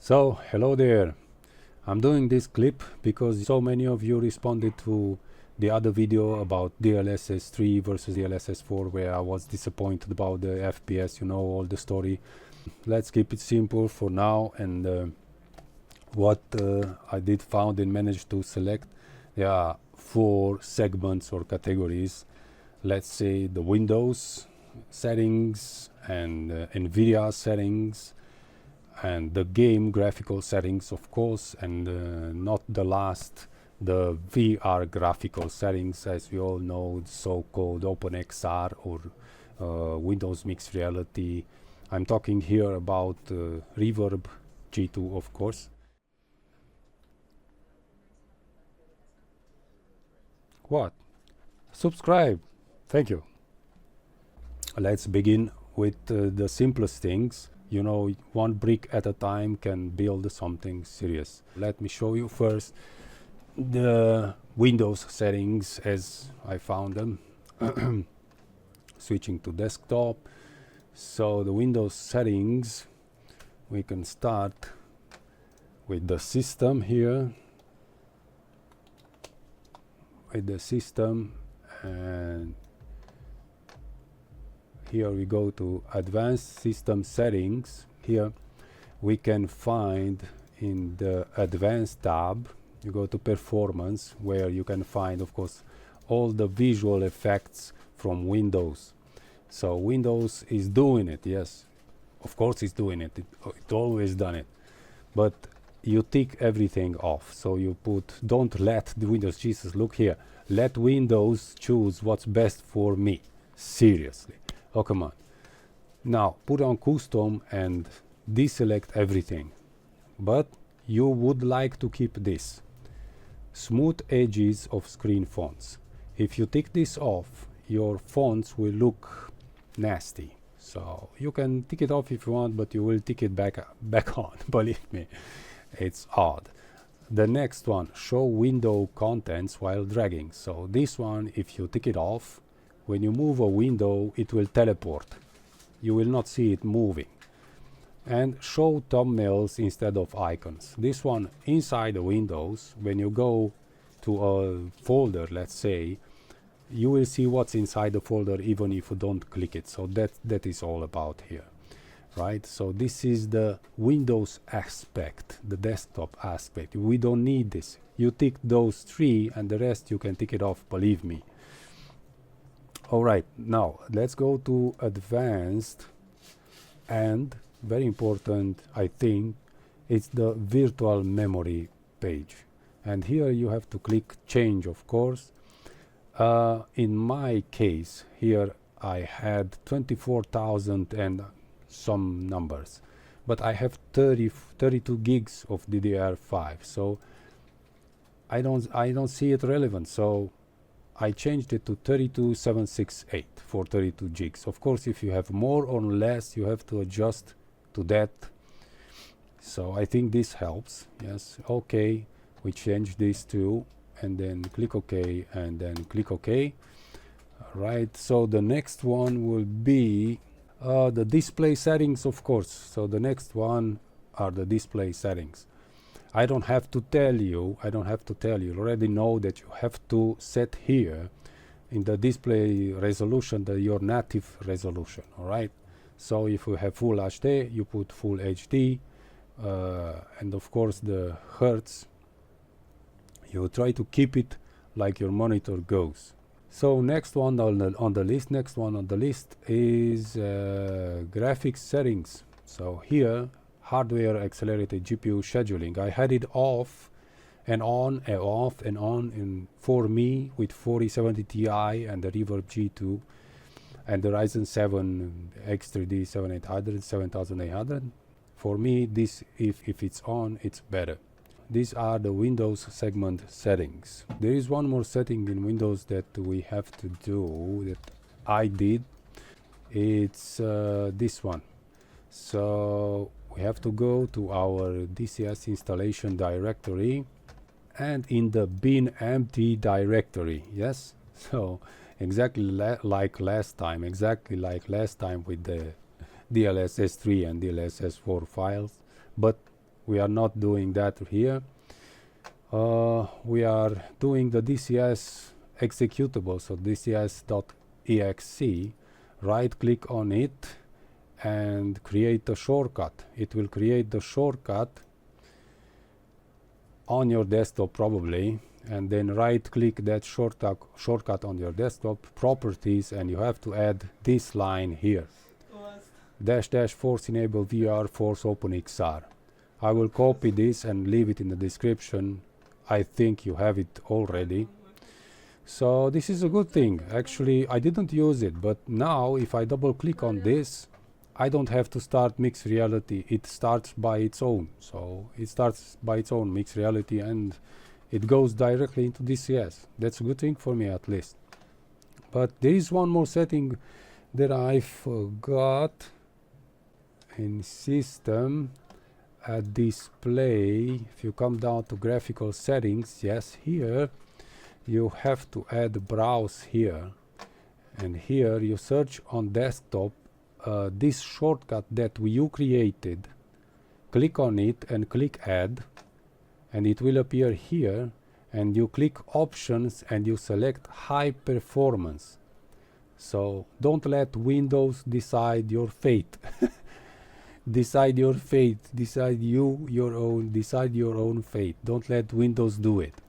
So, hello there. I'm doing this clip because so many of you responded to the other video about DLSS3 versus DLSS4, where I was disappointed about the FPS, you know, all the story. Let's keep it simple for now, and what I did found and managed to select, there are 4 segments or categories. Let's say the Windows settings and Nvidia settings, and the game graphical settings, of course, and not the last, the VR graphical settings, as we all know, so-called OpenXR or Windows Mixed Reality. I'm talking here about Reverb G2, of course. What? Subscribe. Thank you. Let's begin with the simplest things. You know, one brick at a time can build something serious. Let me show you first the Windows settings as I found them. Switching to desktop. So the Windows settings, we can start with the system here. With the system, and here we go to advanced system settings. Here we can find in the advanced tab, you go to performance, where you can find, of course, all the visual effects from Windows. So Windows is doing it, yes, of course it's doing it, it always done it, but you tick everything off. So you put, don't let the Windows, Jesus, look here, let Windows choose what's best for me. Seriously. Oh, come on. Now put on custom and deselect everything, but you would like to keep this smooth edges of screen fonts. If you tick this off, your fonts will look nasty. So you can tick it off if you want, but you will tick it back on. Believe me, it's odd. The next one, show window contents while dragging. So this one, if you tick it off, when you move a window, it will teleport. You will not see it moving. And show thumbnails instead of icons. This one, inside the windows, when you go to a folder, let's say, you will see what's inside the folder even if you don't click it. So that is all about here, right? So this is the Windows aspect, the desktop aspect. We don't need this. You tick those 3 and the rest you can tick it off, believe me. All right, now let's go to advanced, and very important, I think, it's the virtual memory page. And here you have to click change, of course. In my case, here I had 24,000 and some numbers, but I have 32 gigs of DDR5, so I don't see it relevant. So I changed it to 32768 for 32 gigs. Of course, if you have more or less, you have to adjust to that. So I think this helps. Yes, okay, we change this to, and then click OK, and then click OK. Right, so the next one will be the display settings, of course. So the next one are the display settings. I don't have to tell you, you already know that you have to set here in the display resolution your native resolution. All right, so if you have full HD, you put full HD, and of course the hertz, you try to keep it like your monitor goes. So next one on the list is graphics settings. So here, hardware accelerated GPU scheduling. I had it off and on, off and on, in for me with 4070 Ti and the Reverb G2 and the Ryzen 7 X3D 7800, 7800. For me, this, if it's on, it's better. These are the Windows segment settings. There is one more setting in Windows that we have to do, that I did. It's this one. So we have to go to our DCS installation directory, and in the bin empty directory. Yes, so exactly like last time with the DLSS3 and DLSS4 files, but we are not doing that here. We are doing the DCS executable, so DCS.exe. Right click on it and create a shortcut. It will create the shortcut on your desktop probably, and then right click that shortcut on your desktop, properties, and you have to add this line here. -- force enable VR force OpenXR. I will copy this and leave it in the description. I think you have it already. So this is a good thing. Actually, I didn't use it, but now if I double click on this, I don't have to start mixed reality. It starts by its own. So it starts by its own mixed reality and it goes directly into DCS. That's a good thing for me at least. But there is one more setting that I forgot. In system, at display, if you come down to graphical settings, yes, here you have to add browse here, and here you search on desktop this shortcut that you created, click on it and click add, and it will appear here, and you click options and you select high performance. So don't let Windows decide your fate. Decide your fate, decide your own fate. Don't let Windows do it.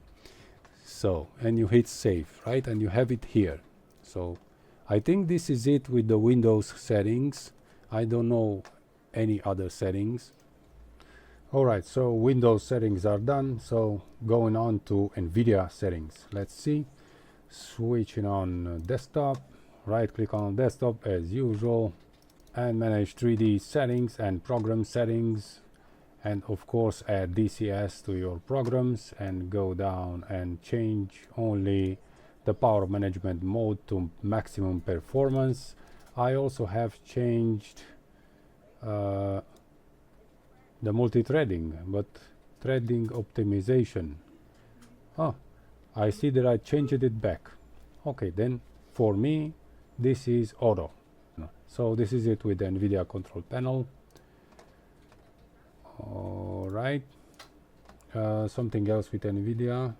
So, and you hit save, right? And you have it here. So I think this is it with the Windows settings. I don't know any other settings. Alright, so Windows settings are done. So going on to Nvidia settings. Let's see. Switching on desktop. Right click on desktop as usual. And manage 3D settings and program settings, and of course add DCS to your programs, and go down and change only the power management mode to maximum performance. I also have changed the multi-threading, but threading optimization. Oh, I see that I changed it back. Okay, then for me this is auto. So this is it with the Nvidia control panel. Alright, something else with Nvidia.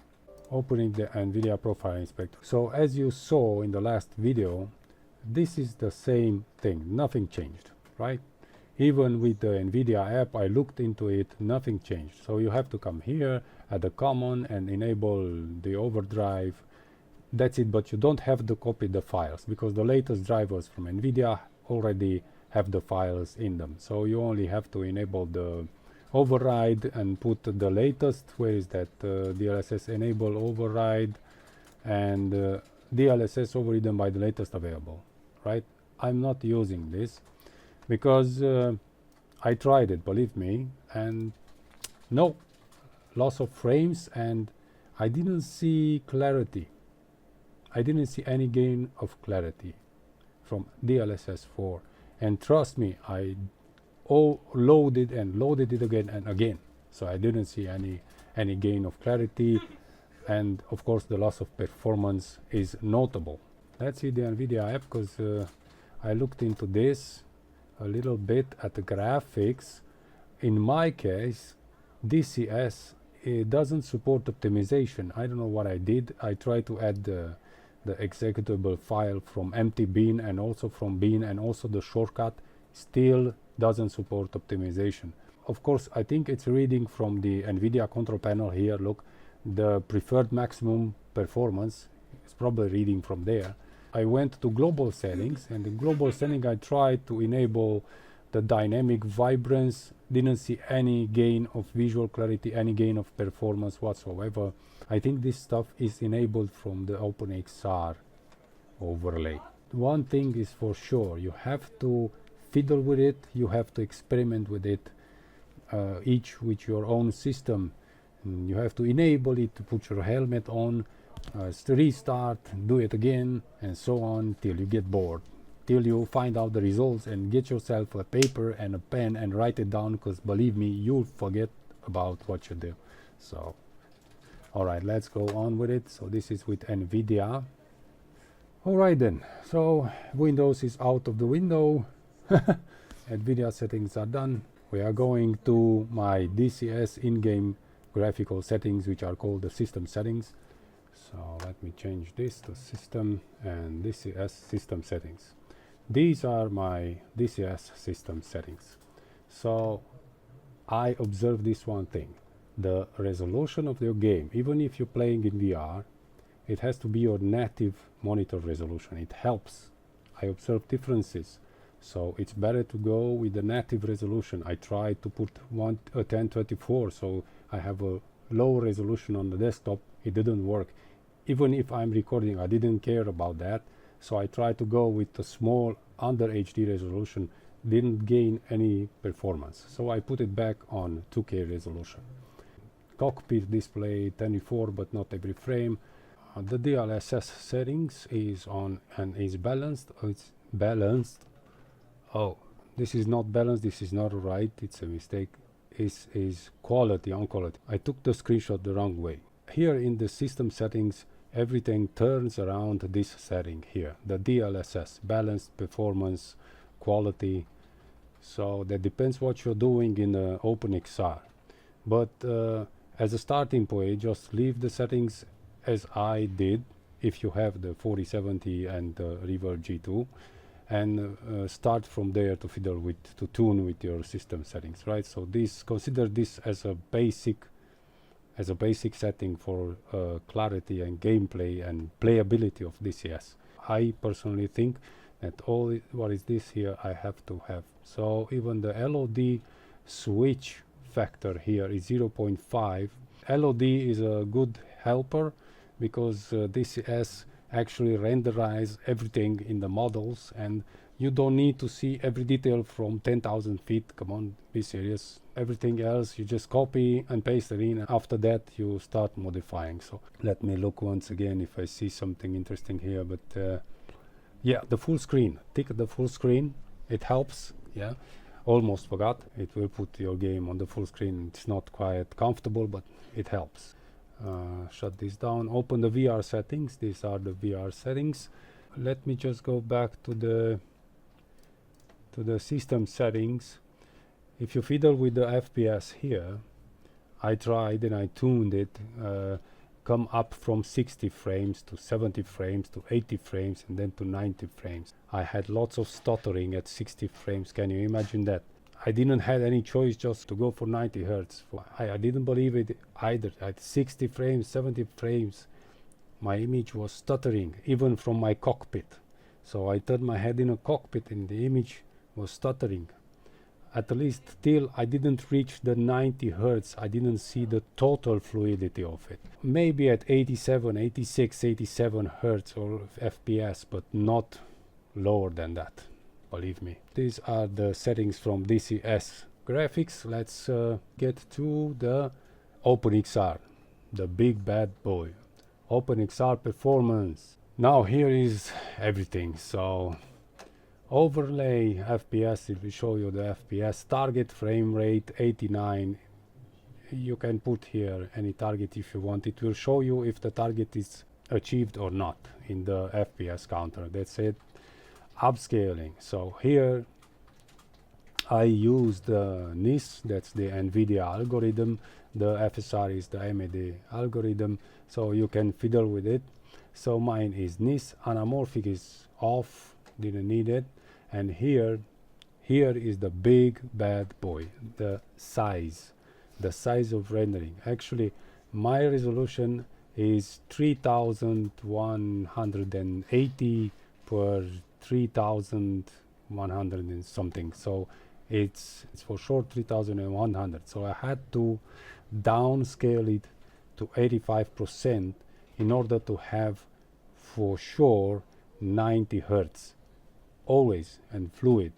Opening the Nvidia profile inspector. So as you saw in the last video, this is the same thing, nothing changed, right? Even with the Nvidia app, I looked into it, nothing changed. So you have to come here at the common and enable the overdrive. That's it, but you don't have to copy the files because the latest drivers from Nvidia already have the files in them. So you only have to enable the override and put the latest. Where is that? DLSS enable override and DLSS overridden by the latest available, right? I'm not using this because I tried it, believe me, and no, loss of frames, and I didn't see clarity. I didn't see any gain of clarity from DLSS4, and trust me, I loaded it again and again, so I didn't see any gain of clarity, and of course the loss of performance is notable. Let's see the Nvidia app, because I looked into this a little bit at the graphics. In my case, DCS, it doesn't support optimization. I don't know what I did. I tried to add the executable file from empty bin and also from bin, and also the shortcut still doesn't support optimization. Of course, I think it's reading from the Nvidia control panel here. Look, the preferred maximum performance is probably reading from there. I went to global settings, and in global setting I tried to enable the dynamic vibrance. Didn't see any gain of visual clarity, any gain of performance whatsoever. I think this stuff is enabled from the OpenXR overlay. One thing is for sure, you have to fiddle with it, you have to experiment with it, each with your own system. You have to enable it, to put your helmet on, restart, do it again, and so on till you get bored, till you find out the results and get yourself a paper and a pen and write it down, because believe me, you'll forget about what you do. So alright, let's go on with it. So this is with Nvidia. Alright then, so Windows is out of the window. Nvidia settings are done. we are going to my DCS in-game graphical settings, which are called the system settings. So let me change this to system and DCS system settings. These are my DCS system settings. So I observe this one thing: the resolution of your game, even if you're playing in VR, it has to be your native monitor resolution. It helps. I observe differences. So it's better to go with the native resolution. I tried to put 1024, so I have a low resolution on the desktop. It didn't work. Even if I'm recording, I didn't care about that. So I tried to go with the small under HD resolution. Didn't gain any performance. So I put it back on 2K resolution. Cockpit display 1024, but not every frame. The DLSS settings is on and is balanced. It's balanced. Oh, this is not balanced. This is not right. It's a mistake. Is quality on quality. I took the screenshot the wrong way. Here in the system settings, everything turns around this setting here, the DLSS, balanced performance, quality. So that depends what you're doing in OpenXR. But as a starting point, just leave the settings as I did if you have the 4070 and the Reverb G2, and start from there to fiddle with, to tune with your system settings, right? So this, consider this as a basic setting for clarity and gameplay and playability of DCS. I personally think that what is this here I have to have. So even the LOD switch factor here is 0.5. LOD is a good helper because DCS actually renderize everything in the models, and you don't need to see every detail from 10,000 feet. Come on, be serious. Everything else you just copy and paste it in. After that you start modifying. So let me look once again if I see something interesting here. But yeah, the full screen, tick the full screen, it helps. Yeah, almost forgot, it will put your game on the full screen. It's not quite comfortable, but it helps. Shut this down, open the VR settings. These are the VR settings. Let me just go back to the system settings. If you fiddle with the FPS here, I tried and I tuned it, come up from 60 frames to 70 frames to 80 frames and then to 90 frames. I had lots of stuttering at 60 frames. Can you imagine that? I didn't have any choice just to go for 90 hertz. I didn't believe it either. At 60 frames, 70 frames, my image was stuttering, even from my cockpit. So I turned my head in a cockpit and the image was stuttering. At least till I didn't reach the 90 hertz, I didn't see the total fluidity of it. Maybe at 87, 86, 87 hertz or FPS, but not lower than that. Believe me. These are the settings from DCS graphics. Let's get to the OpenXR, the big bad boy. OpenXR performance. Now here is everything. So overlay FPS, it will show you the FPS. Target frame rate 89. You can put here any target if you want. It will show you if the target is achieved or not in the FPS counter. That's it. Upscaling. So here I use the NIS, that's the Nvidia algorithm. The FSR is the AMD algorithm, so you can fiddle with it. So mine is NIS. Anamorphic is off, didn't need it. And here is the big bad boy, the size of rendering. Actually my resolution is 3180 per 3100 and something, so it's for sure 3100. So I had to downscale it to 85% in order to have for sure 90 hertz always and fluid,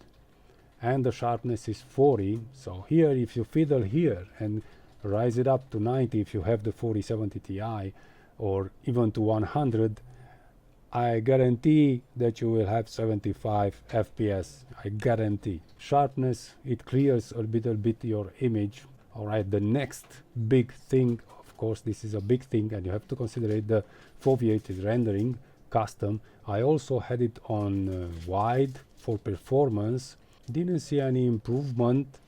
and the sharpness is 40. So here if you fiddle here and rise it up to 90, if you have the 4070 Ti, or even to 100, I guarantee that you will have 75 FPS. I guarantee. Sharpness, it clears a little bit your image. Alright, the next big thing, of course this is a big thing and you have to consider it, the foveated rendering custom. I also had it on wide for performance. Didn't see any improvement.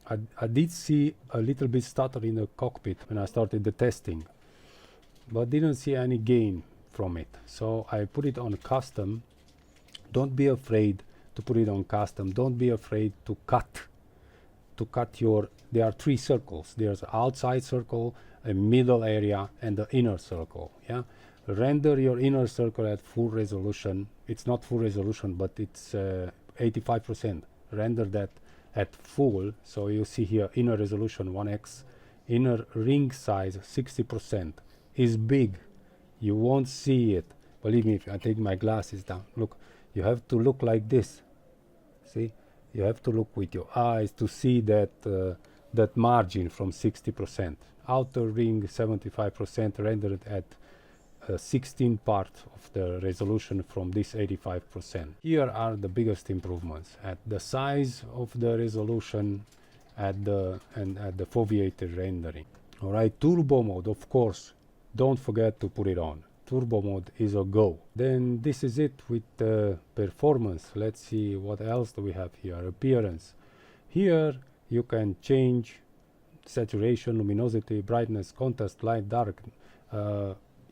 I did see a little bit stutter in the cockpit when I started the testing, but didn't see any gain from it. So I put it on custom. Don't be afraid to put it on custom. Don't be afraid to cut your, there are three circles. There's outside circle, a middle area, and the inner circle. Yeah, render your inner circle at full resolution. It's not full resolution, but it's 85%. Render that at full. So you see here inner resolution 1x, inner ring size 60%. Is big. You won't see it. Believe me, if I take my glasses down, look, you have to look like this. See, you have to look with your eyes to see that that margin from 60%. Outer ring 75% rendered at 16 part of the resolution from this 85%. Here are the biggest improvements at the size of the resolution, at the foveated rendering. All right, turbo mode, of course, don't forget to put it on. Turbo mode is a go. Then this is it with the performance. Let's see what else do we have here. Appearance. Here you can change saturation, luminosity, brightness, contrast, light, dark.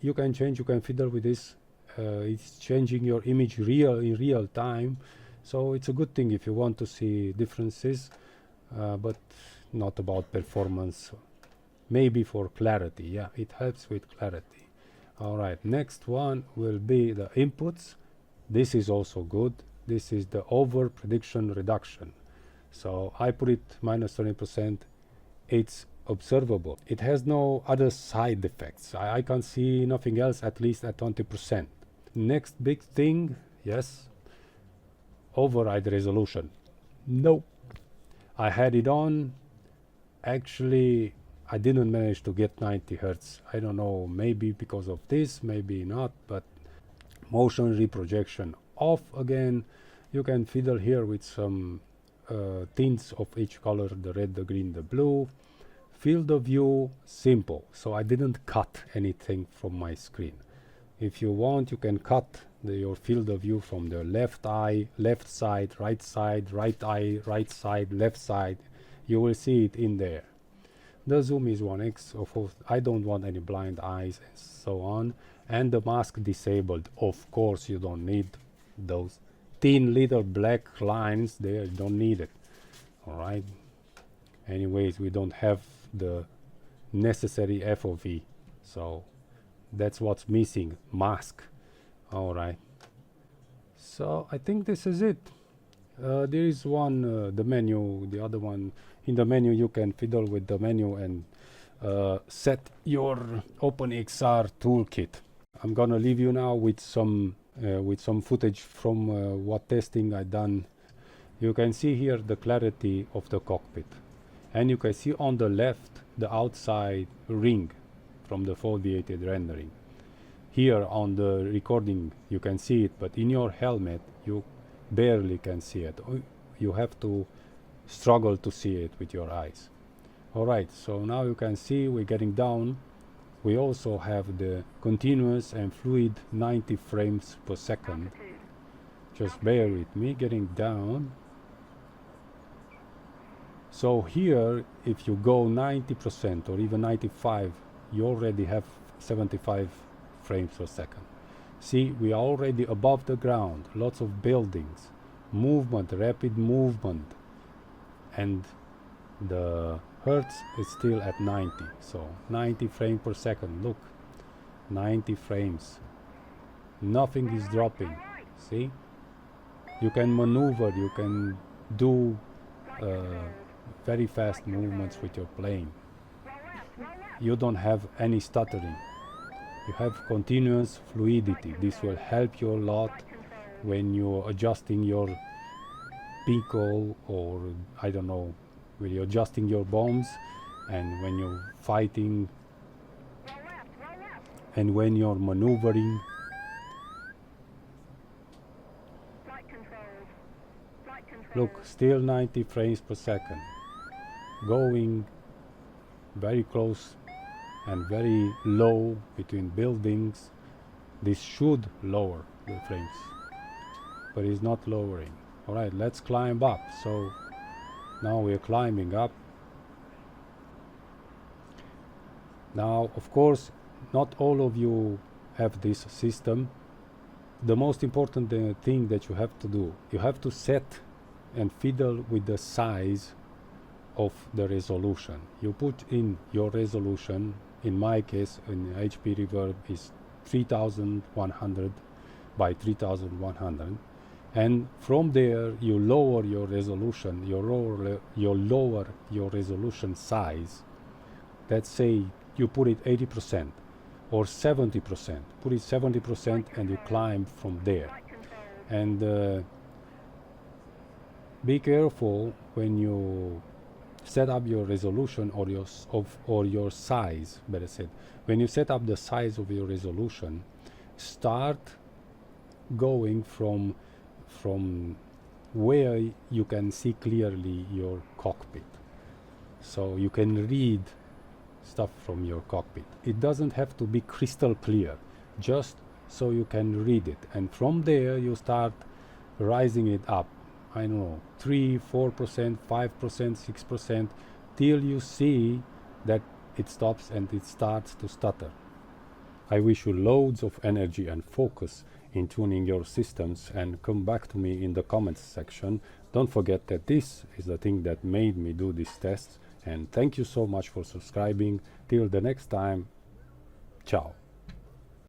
You can change, you can fiddle with this. It's changing your image in real time. So it's a good thing if you want to see differences, but not about performance. Maybe for clarity. Yeah, it helps with clarity. All right, next one will be the inputs. This is also good. This is the over prediction reduction. So I put it minus 20%. It's observable. It has no other side effects. I can't see nothing else, at least at 20%. Next big thing, yes, override resolution. No, I had it on. Actually, I didn't manage to get 90 Hertz. I don't know, maybe because of this, maybe not, but motion reprojection off again. You can fiddle here with some tints of each color, the red, the green, the blue. Field of view, simple. So I didn't cut anything from my screen. If you want, you can cut your field of view from the left eye, left side, right eye, right side, left side. You will see it in there. The zoom is 1x. Of course, I don't want any blind eyes and so on. And the mask disabled. Of course, you don't need those thin little black lines there. You don't need it. All right. Anyways, we don't have the necessary FOV. So that's what's missing. Mask. All right. So I think this is it. There is one, the menu, the other one. In the menu, you can fiddle with the menu and set your OpenXR toolkit. I'm gonna leave you now with some footage from what testing I done. You can see here the clarity of the cockpit, and you can see on the left the outside ring from the foveated rendering. Here on the recording you can see it, but in your helmet you barely can see it. You have to struggle to see it with your eyes. Alright, so now you can see we're getting down. We also have the continuous and fluid 90 frames per second. Just bear with me, getting down. So here, if you go 90% or even 95, you already have 75 frames per second. See, we are already above the ground, lots of buildings, movement, rapid movement, and the hertz is still at 90. So 90 frames per second, look, 90 frames. Nothing is dropping, see? You can maneuver, you can do very fast movements with your plane. You don't have any stuttering. You have continuous fluidity. This will help you a lot when you're adjusting your pico, or I don't know, when you're adjusting your bombs, and when you're fighting, and when you're maneuvering. Look, still 90 frames per second. Going very close and very low between buildings. This should lower the frames, but it's not lowering. Alright, let's climb up. So now we're climbing up. Now, of course, not all of you have this system. The most important thing that you have to do, you have to set and fiddle with the size of the resolution. You put in your resolution. In my case, in HP Reverb is 3100 by 3100, and from there you lower your resolution, you lower your resolution size. Let's say you put it 80% or 70%, put it 70% and you climb from there. And be careful when you set up your resolution or your size, better said. When you set up the size of your resolution, start going from where you can see clearly your cockpit, so you can read stuff from your cockpit. It doesn't have to be crystal clear, just so you can read it, and from there you start rising it up, I don't know, 3, 4%, 5%, 6%, till you see that it stops and it starts to stutter. I wish you loads of energy and focus in tuning your systems, and come back to me in the comments section. Don't forget that this is the thing that made me do these tests, and thank you so much for subscribing. Till the next time, ciao.